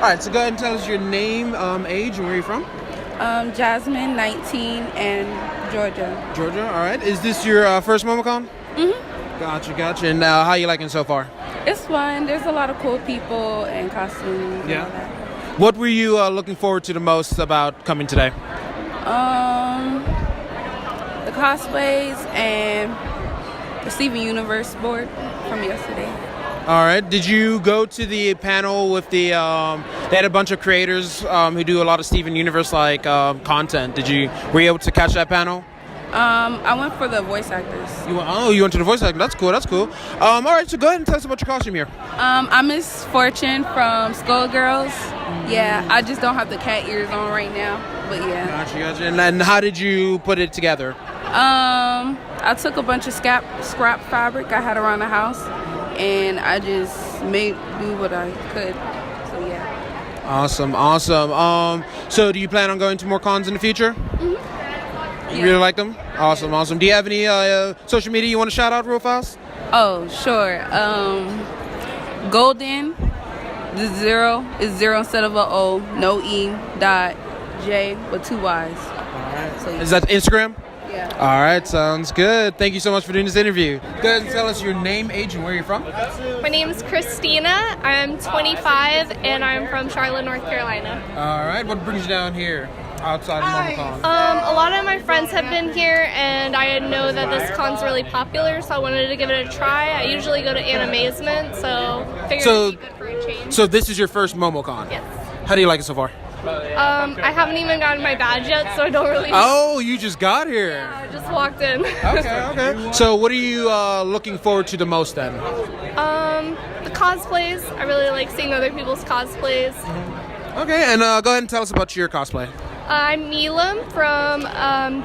right, so go ahead and tell us your name, age, and where you're from. Jasmine, 19, and Georgia. Georgia, all right. Is this your first Momocon? Mm-hmm. Gotcha. And how you liking it so far? It's fun. There's a lot of cool people and costumes and all that. What were you looking forward to the most about coming today? The cosplays and the Steven Universe board from yesterday. All right. Did you go to the panel with the? They had a bunch of creators who do a lot of Steven Universe content. Were you able to catch that panel? I went for the voice actors. You went to the voice actor. That's cool. All right. So go ahead and tell us about your costume here. I'm Miss Fortune from Skullgirls. Yeah, I just don't have the cat ears on right now, but yeah. Gotcha. And then how did you put it together? I took a bunch of scrap fabric I had around the house, and I just do what I could. So yeah. Awesome. So do you plan on going to more cons in the future? Mm-hmm. You really like them? Awesome. Do you have any social media you want to shout out real fast? Oh, sure. Golden, the 0 is 0 instead of a O, no E, dot J with 2 Y's. All right. So is that Instagram? Yeah. All right, sounds good. Thank you so much for doing this interview. Go ahead and tell us your name, age, and where you're from. My name is Christina. I'm 25, and I'm from Charlotte, North Carolina. All right, what brings you down here outside of Momocon? A lot of my friends have been here, and I know that this con's really popular, so I wanted to give it a try. I usually go to Animazement, so figured it'd be good for a change. So this is your first Momocon? Yes. How do you like it so far? I haven't even gotten my badge yet, so I don't really. Oh, you just got here. Yeah, I just walked in. Okay. So what are you looking forward to the most then? The cosplays. I really like seeing other people's cosplays. Okay, and go ahead and tell us about your cosplay. I'm Neelam from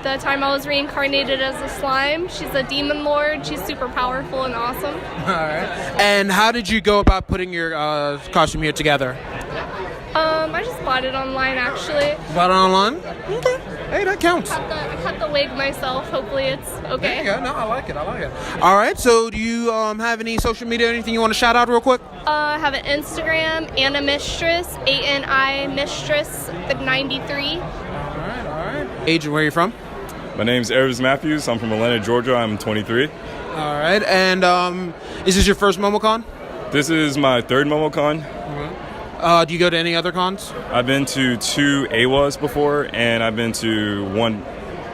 the time I was reincarnated as a slime. She's a demon lord. She's super powerful and awesome. All right. And how did you go about putting your costume here together? I just bought it online, actually. Bought it online? Okay. Hey, that counts. I cut the wig myself. Hopefully it's okay. There you go. No, I like it. All right. So do you have any social media or anything you want to shout out real quick? I have an Instagram, Anna Mistress, A-N-I Mistress, 93. All right. Age and where you're from? My name's Eris Matthews. I'm from Atlanta, Georgia. I'm 23. All right. And is this your first Momocon? This is my third Momocon. Do you go to any other cons? I've been to 2 AWAs before, and I've been to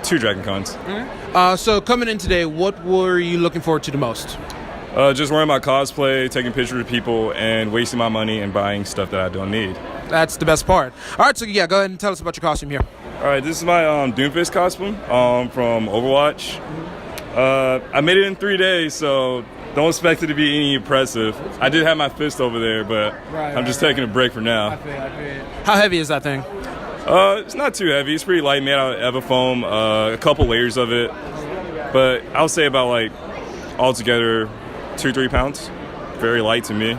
2 Dragon Cons. So coming in today, what were you looking forward to the most? Just wearing my cosplay, taking pictures of people, and wasting my money and buying stuff that I don't need. That's the best part. All right, so yeah, go ahead and tell us about your costume here. All right, this is my Doomfist costume from Overwatch. I made it in 3 days, so don't expect it to be any impressive. I did have my fist over there, but I'm just taking a break for now. I feel. How heavy is that thing? It's not too heavy. It's pretty light, made out of Evafoam, a couple layers of it. But I'll say about altogether 2-3 pounds. Very light to me.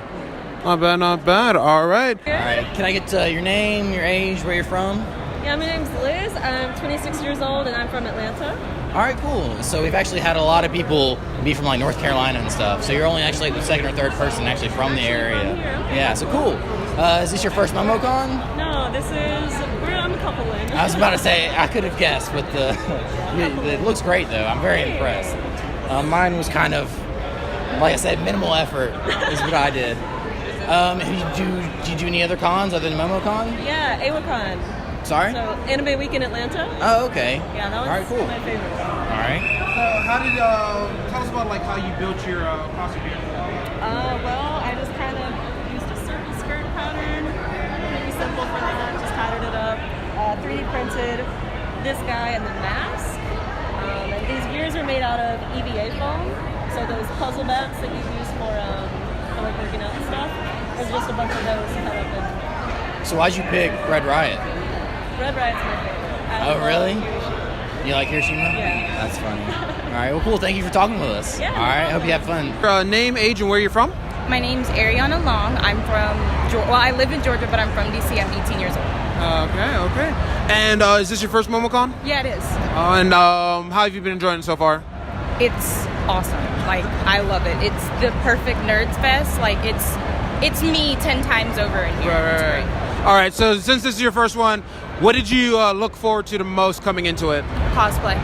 Not bad. All right. Can I get your name, your age, where you're from? Yeah, my name's Liz. I'm 26 years old and I'm from Atlanta. All right, cool. So we've actually had a lot of people be from North Carolina and stuff. So you're only actually the second or third person actually from the area. Yeah, so cool. Is this your first Momocon? No, I'm a couple in. I was about to say, I could have guessed, but it looks great though. I'm very impressed. Mine was kind of, like I said, minimal effort is what I did. Did you do any other cons other than Momocon? Yeah, AWACon. Sorry? So, Anime Week in Atlanta. Oh, okay. Yeah, that was all right, cool. my favorite. All right. So how did tell us about how you built your costume here? Well, I just kind of used a circle skirt pattern. Pretty simple for that. Just patterned it up. 3D printed this guy and the mask. And these ears are made out of EVA foam. So those puzzle bats that you use for working out and stuff. There's just a bunch of those cut up in. So why'd you pick Red Riot? Red Riot's my favorite. Oh, really? You like Hiroshima? Yeah. That's funny. All right, well, cool. Thank you for talking with us. Yeah. All right, hope you have fun. Name, age, and where you're from? My name's Ariana Long. I'm from, I live in Georgia, but I'm from DC. I'm 18 years old. Okay. And is this your first Momocon? Yeah, it is. And how have you been enjoying it so far? It's awesome. I love it. It's the perfect nerds fest. It's me 10 times over in here. It's great. All right, so since this is your first one, what did you look forward to the most coming into it? Cosplay.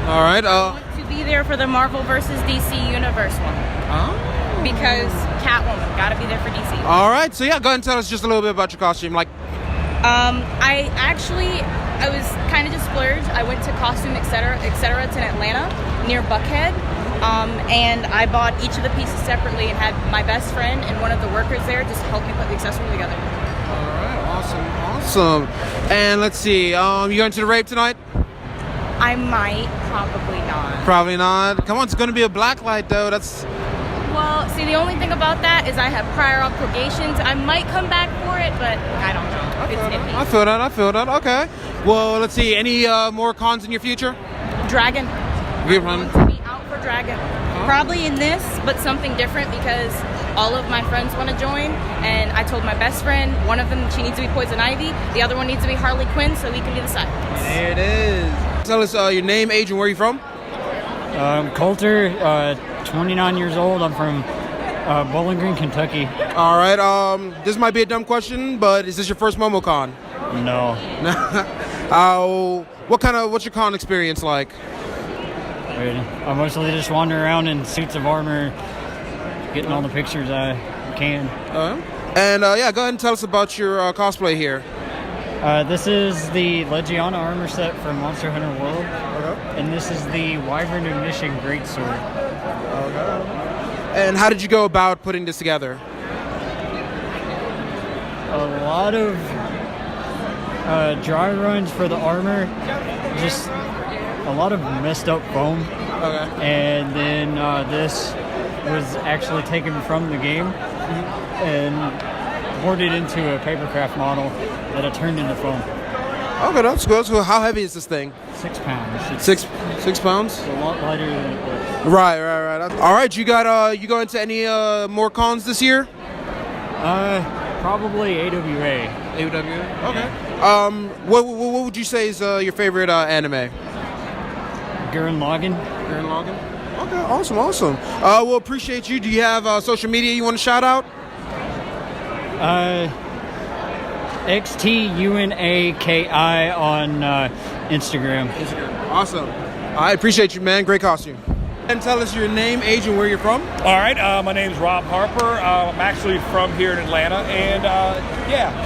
All right. To be there for the Marvel versus DC Universe one. Oh. Because Catwoman, gotta be there for DC. All right, so yeah, go ahead and tell us just a little bit about your costume. Like, I was kind of just splurged. I went to Costume Etc. It's in Atlanta, near Buckhead. And I bought each of the pieces separately and had my best friend and one of the workers there just help me put the accessory together. all right, awesome. And let's see, you going to the rave tonight? I might, probably not. Probably not. Come on, it's going to be a black light though. That's Well, see, the only thing about that is I have prior obligations. I might come back for it, but I don't know. It's iffy. I feel that. Okay. Well, let's see. Any more cons in your future? Dragon. Good I'm one. going to be out for Dragon. Probably in this, but something different because all of my friends want to join. And I told my best friend, one of them, she needs to be Poison Ivy. The other one needs to be Harley Quinn, so we can be the sidelines. There it is. Tell us your name, age, and where you're from. Coulter, 29 years old. I'm from Bowling Green, Kentucky. All right. This might be a dumb question, but is this your first Momocon? No. What's your con experience like? I mostly just wander around in suits of armor, getting all the pictures I can. And go ahead and tell us about your cosplay here. This is the Legiana armor set from Monster Hunter World. And this is the Wyvern of Mission Greatsword. And how did you go about putting this together? A lot of dry runs for the armor, just a lot of messed up foam. And then this was actually taken from the game and ported into a papercraft model that I turned into foam. Okay, that's good. So how heavy is this thing? 6 pounds. Six pounds? It's a lot lighter than it looks. Right. All right, you go into any more cons this year? Probably AWA. Okay. What would you say is your favorite anime? Gurren Lagann. Okay, awesome. We'll appreciate you. Do you have social media you want to shout out? XTUNAKI on Instagram. Awesome. I appreciate you, man. Great costume. And tell us your name, age, and where you're from. All right, my name's Rob Harper. I'm actually from here in Atlanta, and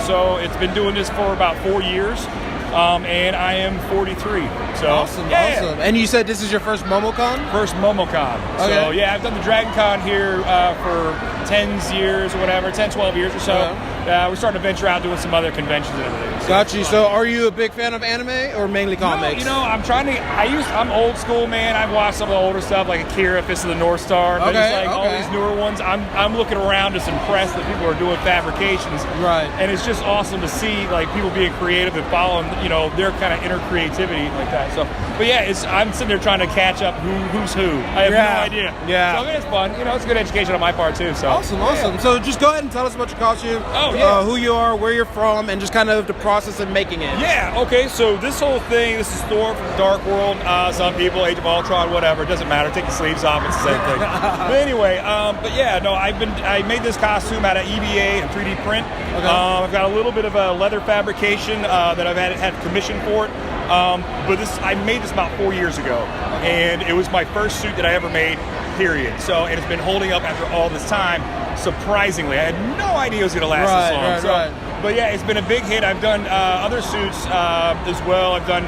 so it's been doing this for about 4 years, and I am 43. So Awesome. And you said this is your first Momocon? First Momocon. Okay. So yeah, I've done the Dragon Con here for 10 years or whatever, 10, 12 years or so. We're starting to venture out doing some other conventions and everything. So, Got you. So are you a big fan of anime or mainly comics? I'm old school, man. I've watched some of the older stuff like Akira, Fist of the North Star. But it's all these newer ones. I'm looking around just impressed that people are doing fabrications. Right. And it's just awesome to see like people being creative and following, their kind of inner creativity like that. So, but yeah, I'm sitting there trying to catch up who's who. I have no idea. Yeah. So I mean, it's fun. It's a good education on my part too. So Awesome. So just go ahead and tell us about your costume. Who you are, where you're from, and just kind of the process of making it. Yeah, okay, so this whole thing, this is Thor from the Dark World. Some people, Age of Ultron, whatever, it doesn't matter. Take the sleeves off, it's the same thing. But anyway, I made this costume out of EVA and 3D print. I've got a little bit of a leather fabrication that I've had commissioned for it. But I made this about 4 years ago, and it was my first suit that I ever made, period. So, and it's been holding up after all this time. Surprisingly, I had no idea it was going to last this long. But yeah, it's been a big hit. I've done other suits as well. I've got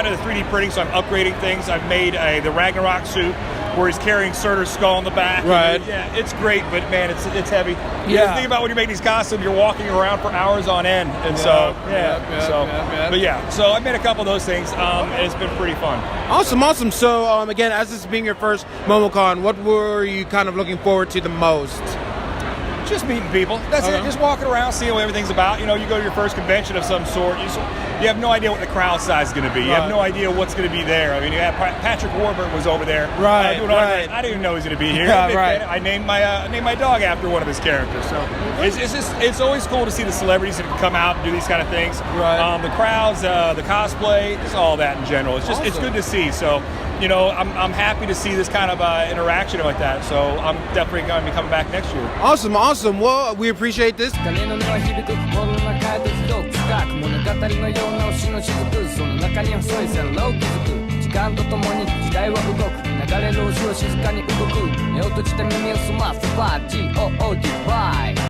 into 3D printing, so I'm upgrading things. I've made the Ragnarok suit where he's carrying Surtur's skull on the back. Right. Yeah, it's great, but man, it's heavy. Yeah. Think about when you make these costumes, you're walking around for hours on end, and so I made a couple of those things, and it's been pretty fun. Awesome. So again, as this being your first Momocon, what were you kind of looking forward to the most? Just meeting people. That's it. Just walking around, seeing what everything's about. You go to your first convention of some sort. You have no idea what the crowd size is going to be. You have no idea what's going to be there. I mean, you have Patrick Warburton was over there. Right. I didn't even know he was going to be here. I named my dog after one of his characters. So it's always cool to see the celebrities that come out and do these kind of things. Right. The crowds, the cosplay, just all that in general. It's good to see. So I'm happy to see this kind of interaction like that. So I'm definitely going to be coming back next year. Awesome. Well, we appreciate this. 鐘の音は響く心の中へと広く深く物語のような星の雫その中に細い線路を築く時間とともに時代は動く流れる星は静かに動く目を閉じて耳を澄ますバー GOODバイ